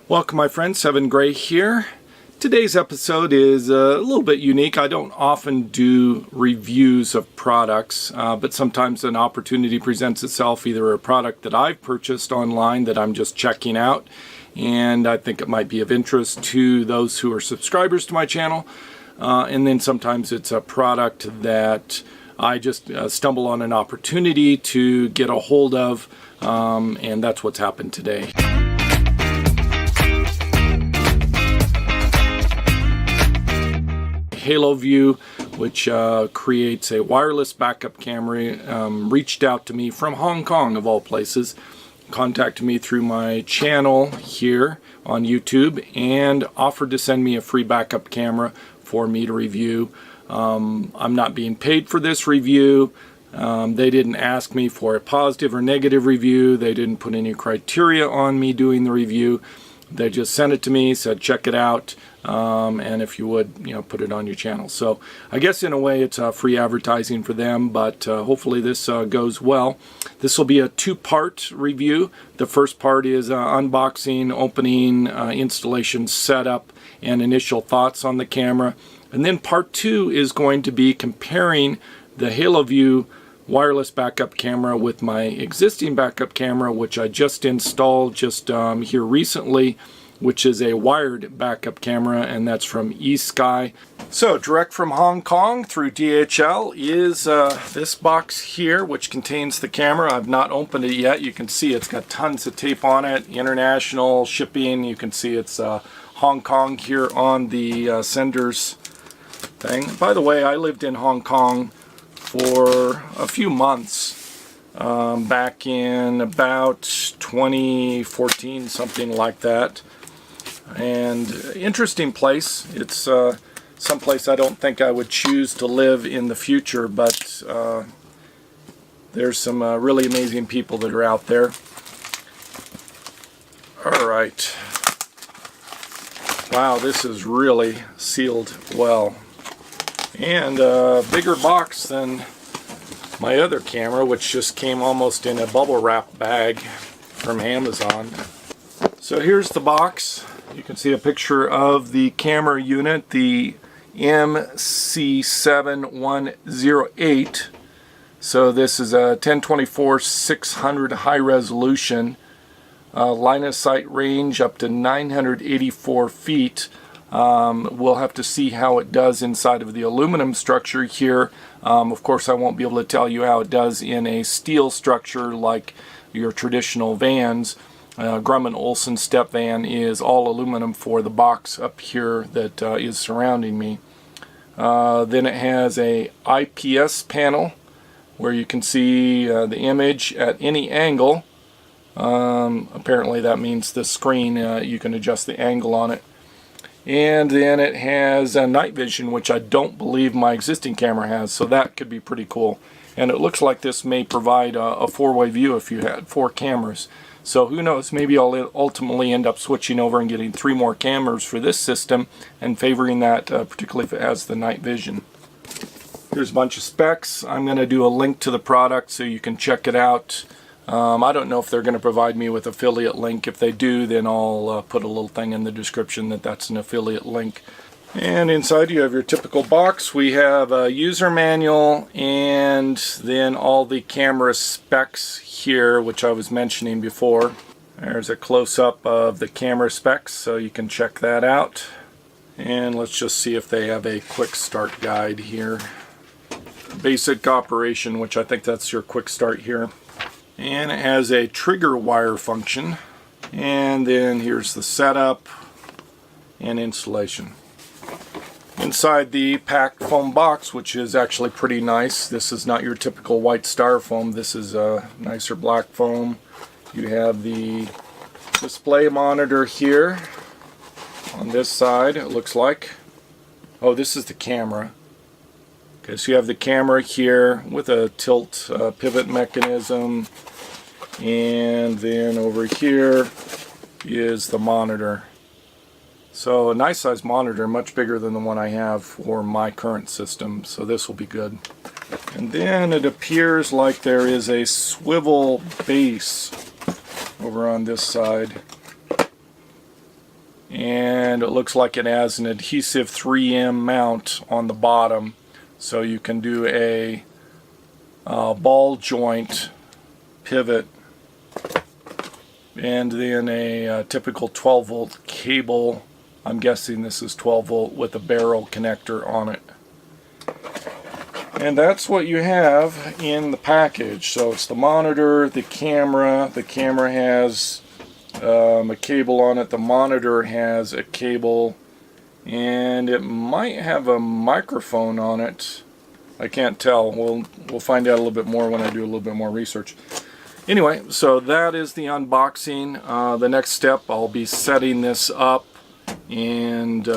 Welcome my friends, Seven Gray here. Today's episode is a little bit unique. I don't often do reviews of products, but sometimes an opportunity presents itself, either a product that I've purchased online that I'm just checking out, and I think it might be of interest to those who are subscribers to my channel, and then sometimes it's a product that I just stumble on an opportunity to get a hold of, and that's what's happened today. Haloview, which creates a wireless backup camera, reached out to me from Hong Kong, of all places, contacted me through my channel here on YouTube, and offered to send me a free backup camera for me to review. I'm not being paid for this review. They didn't ask me for a positive or negative review. They didn't put any criteria on me doing the review. They just sent it to me, said check it out, and if you would, put it on your channel. So I guess in a way it's free advertising for them, but hopefully this goes well. This will be a two-part review. The first part is unboxing, opening, installation, setup, and initial thoughts on the camera. And then part two is going to be comparing the Haloview wireless backup camera with my existing backup camera, which I just installed here recently, which is a wired backup camera, and that's from eSky. So direct from Hong Kong through DHL is this box here, which contains the camera. I've not opened it yet. You can see it's got tons of tape on it, international shipping. You can see it's Hong Kong here on the sender's thing. By the way, I lived in Hong Kong for a few months back in about 2014, something like that. And interesting place. It's some place I don't think I would choose to live in the future, but there's some really amazing people that are out there. Alright. Wow, this is really sealed well. And a bigger box than my other camera, which just came almost in a bubble wrap bag from Amazon. So here's the box. You can see a picture of the camera unit, the MC7108. So this is a 1024-600 high resolution, line of sight range up to 984 feet. We'll have to see how it does inside of the aluminum structure here. Of course, I won't be able to tell you how it does in a steel structure like your traditional vans. Grumman Olson step van is all aluminum for the box up here that is surrounding me. Then it has a IPS panel where you can see the image at any angle. Apparently that means the screen, you can adjust the angle on it. And then it has night vision, which I don't believe my existing camera has, so that could be pretty cool. And it looks like this may provide a four-way view if you had 4 cameras. So who knows, maybe I'll ultimately end up switching over and getting 3 more cameras for this system and favoring that, particularly if it has the night vision. Here's a bunch of specs. I'm going to do a link to the product so you can check it out. I don't know if they're going to provide me with affiliate link. If they do, then I'll put a little thing in the description that that's an affiliate link. And inside you have your typical box. We have a user manual and then all the camera specs here, which I was mentioning before. There's a close-up of the camera specs, so you can check that out. And let's just see if they have a quick start guide here. Basic operation, which I think that's your quick start here. And it has a trigger wire function. And then here's the setup and installation. Inside the packed foam box, which is actually pretty nice. This is not your typical white styrofoam. This is a nicer black foam. You have the display monitor here on this side, it looks like. Oh, this is the camera. Okay, so you have the camera here with a tilt pivot mechanism, and then over here is the monitor. So a nice size monitor, much bigger than the one I have for my current system, so this will be good. And then it appears like there is a swivel base over on this side. and it looks like it has an adhesive 3M mount on the bottom, so you can do a ball joint pivot, and then a typical 12 volt cable. I'm guessing this is 12 volt with a barrel connector on it. And that's what you have in the package. So it's the monitor, the camera. The camera has a cable on it. The monitor has a cable, and it might have a microphone on it. I can't tell. We'll find out a little bit more when I do a little bit more research. Anyway, so that is the unboxing. The next step, I'll be setting this up and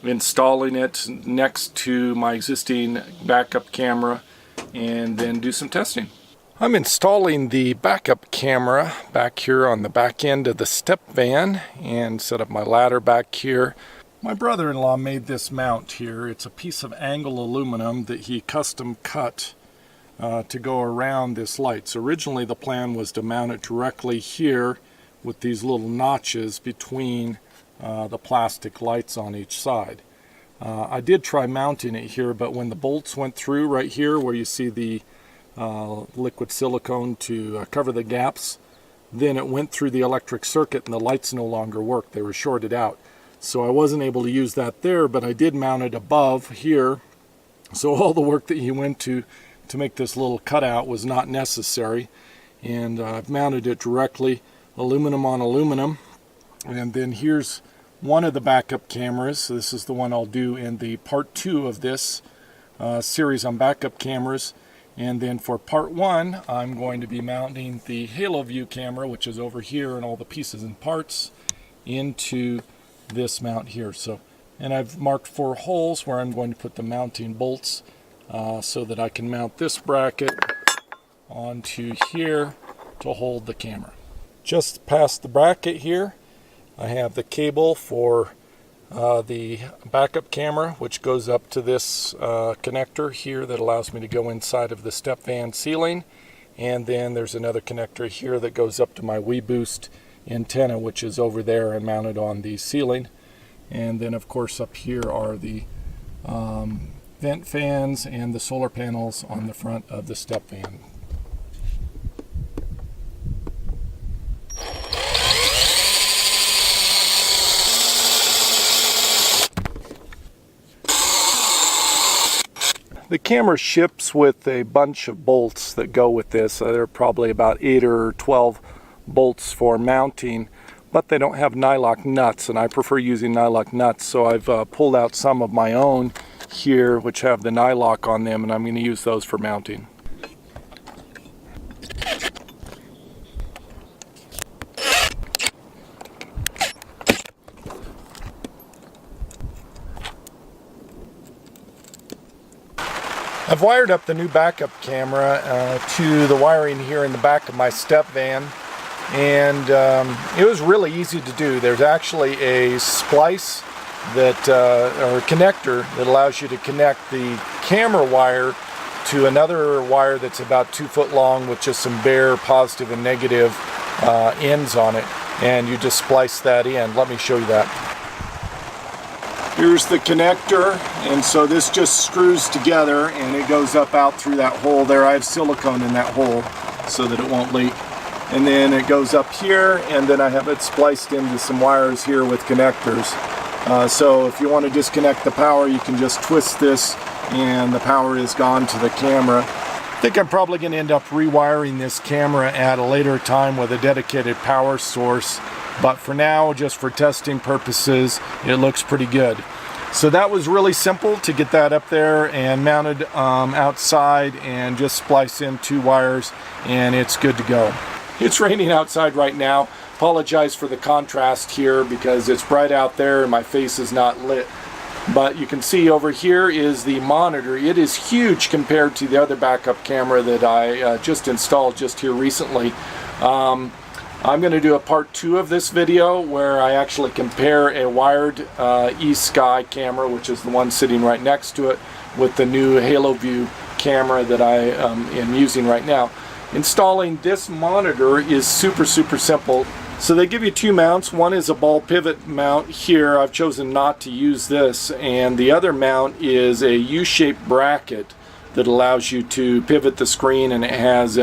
installing it next to my existing backup camera, and then do some testing. I'm installing the backup camera back here on the back end of the step van and set up my ladder back here. My brother-in-law made this mount here. It's a piece of angle aluminum that he custom cut to go around this light. So originally the plan was to mount it directly here with these little notches between the plastic lights on each side. I did try mounting it here, but when the bolts went through right here where you see the liquid silicone to cover the gaps, then it went through the electric circuit and the lights no longer worked. They were shorted out. So I wasn't able to use that there, but I did mount it above here. So all the work that he went to make this little cutout was not necessary. And I've mounted it directly, aluminum on aluminum. And then here's one of the backup cameras. So this is the one I'll do in the part 2 of this series on backup cameras. And then for part 1, I'm going to be mounting the Haloview camera, which is over here, and all the pieces and parts into this mount here. So, and I've marked 4 holes where I'm going to put the mounting bolts so that I can mount this bracket onto here to hold the camera. Just past the bracket here, I have the cable for the backup camera, which goes up to this connector here that allows me to go inside of the step van ceiling. And then there's another connector here that goes up to my WeBoost antenna, which is over there and mounted on the ceiling. And then of course up here are the vent fans and the solar panels on the front of the step van. The camera ships with a bunch of bolts that go with this. There are probably about 8 or 12 bolts for mounting, but they don't have nylock nuts, and I prefer using nylock nuts, so I've pulled out some of my own here which have the nylock on them, and I'm going to use those for mounting. I've wired up the new backup camera to the wiring here in the back of my step van, and it was really easy to do. There's actually a splice that or a connector that allows you to connect the camera wire to another wire that's about 2 foot long with just some bare positive and negative ends on it, and you just splice that in. Let me show you that. Here's the connector, and so this just screws together and it goes up out through that hole there. I have silicone in that hole so that it won't leak. And then it goes up here, and then I have it spliced into some wires here with connectors. So if you want to disconnect the power, you can just twist this and the power is gone to the camera. I think I'm probably going to end up rewiring this camera at a later time with a dedicated power source. But for now, just for testing purposes, it looks pretty good. So that was really simple to get that up there and mounted outside, and just splice in 2 wires and it's good to go. It's raining outside right now. Apologize for the contrast here because it's bright out there and my face is not lit. But you can see over here is the monitor. It is huge compared to the other backup camera that I just installed just here recently. I'm going to do a part 2 of this video where I actually compare a wired eSky camera, which is the one sitting right next to it, with the new Haloview camera that I am using right now. Installing this monitor is super simple. So they give you two mounts. One is a ball pivot mount here. I've chosen not to use this. And the other mount is a U-shaped bracket that allows you to pivot the screen, and it has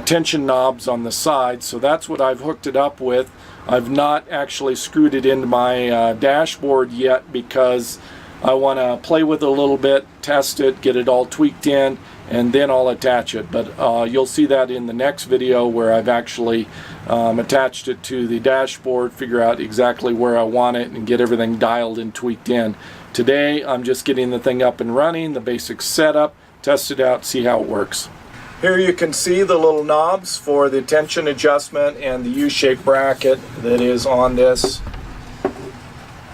tension knobs on the side. So that's what I've hooked it up with. I've not actually screwed it into my dashboard yet because I want to play with it a little bit, test it, get it all tweaked in, and then I'll attach it. But you'll see that in the next video where I've actually attached it to the dashboard, figure out exactly where I want it, and get everything dialed and tweaked in. Today I'm just getting the thing up and running, the basic setup, test it out, see how it works. Here you can see the little knobs for the tension adjustment and the U-shaped bracket that is on this.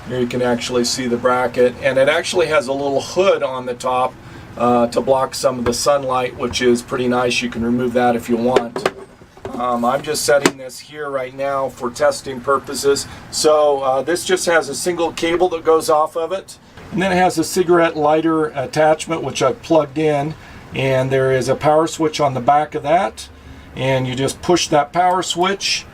Here you can actually see the bracket, and it actually has a little hood on the top to block some of the sunlight, which is pretty nice. You can remove that if you want. I'm just setting this here right now for testing purposes. So this just has a single cable that goes off of it, and then it has a cigarette lighter attachment which I've plugged in. And there is a power switch on the back of that, and you just push that power switch,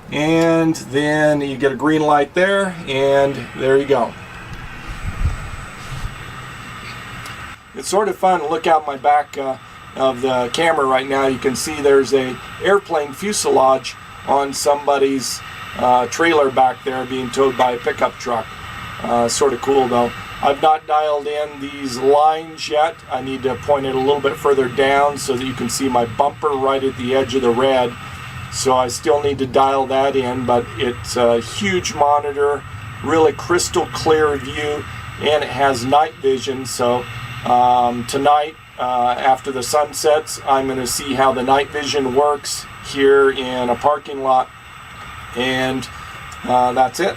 and then you get a green light there, and there you go. It's sort of fun to look out my back of the camera right now. You can see there's a airplane fuselage on somebody's trailer back there being towed by a pickup truck. Sort of cool though. I've not dialed in these lines yet. I need to point it a little bit further down so that you can see my bumper right at the edge of the red. So I still need to dial that in, but it's a huge monitor, really crystal clear view, and it has night vision. So tonight, after the sun sets, I'm going to see how the night vision works here in a parking lot, and that's it.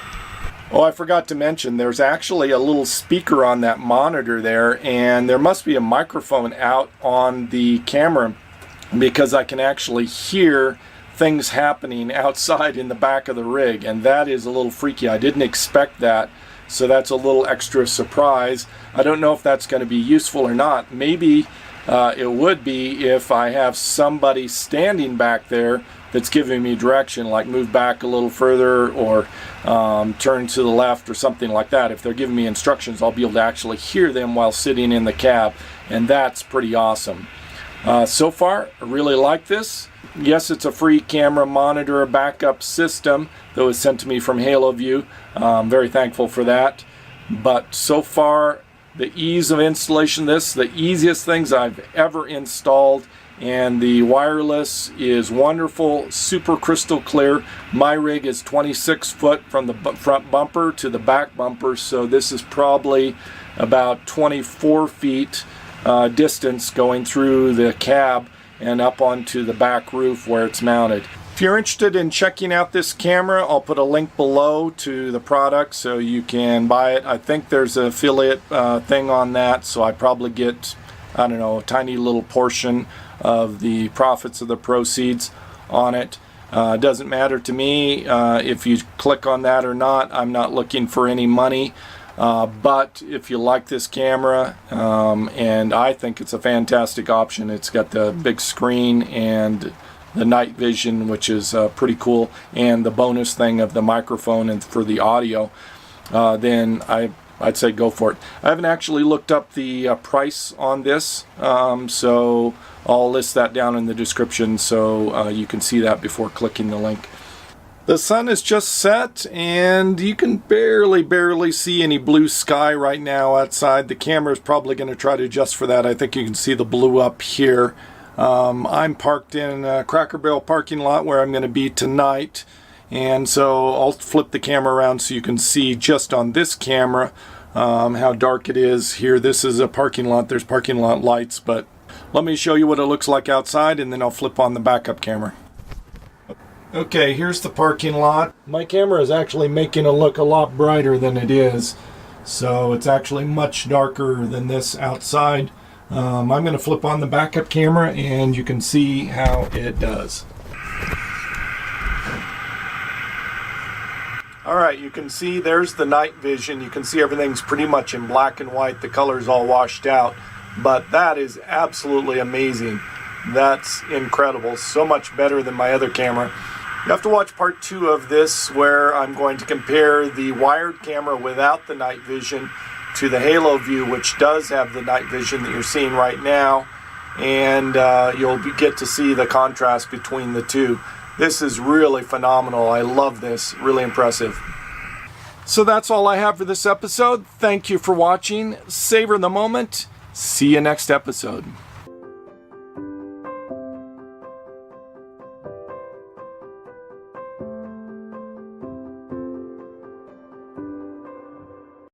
Oh, I forgot to mention, there's actually a little speaker on that monitor there, and there must be a microphone out on the camera because I can actually hear things happening outside in the back of the rig, and that is a little freaky. I didn't expect that, so that's a little extra surprise. I don't know if that's going to be useful or not. Maybe it would be if I have somebody standing back there that's giving me direction, like move back a little further or turn to the left or something like that. If they're giving me instructions, I'll be able to actually hear them while sitting in the cab, and that's pretty awesome. So far, I really like this. Yes, it's a free camera monitor backup system that was sent to me from Haloview. I'm very thankful for that. But so far, the ease of installation, this is the easiest things I've ever installed. And the wireless is wonderful, super crystal clear. My rig is 26 foot from the front bumper to the back bumper, so this is probably about 24 feet distance going through the cab and up onto the back roof where it's mounted. If you're interested in checking out this camera, I'll put a link below to the product so you can buy it. I think there's an affiliate thing on that, so I probably get, I don't know, a tiny little portion of the profits of the proceeds on it. Doesn't matter to me if you click on that or not. I'm not looking for any money, but if you like this camera, and I think it's a fantastic option. It's got the big screen and the night vision, which is pretty cool, and the bonus thing of the microphone and for the audio, then I'd say go for it. I haven't actually looked up the price on this, so I'll list that down in the description so you can see that before clicking the link. The sun is just set, and you can barely see any blue sky right now outside. The camera is probably going to try to adjust for that. I think you can see the blue up here. I'm parked in a Cracker Barrel parking lot where I'm going to be tonight, and so I'll flip the camera around so you can see just on this camera how dark it is here. This is a parking lot. There's parking lot lights, but let me show you what it looks like outside, and then I'll flip on the backup camera. Okay, here's the parking lot. My camera is actually making it look a lot brighter than it is, so it's actually much darker than this outside. I'm going to flip on the backup camera, and you can see how it does. Alright, you can see there's the night vision. You can see everything's pretty much in black and white. The color's all washed out. But that is absolutely amazing. That's incredible. So much better than my other camera. You have to watch part 2 of this, where I'm going to compare the wired camera without the night vision to the Haloview, which does have the night vision that you're seeing right now, and you'll get to see the contrast between the two. This is really phenomenal. I love this. Really impressive. So that's all I have for this episode. Thank you for watching. Savor the moment. See you next episode.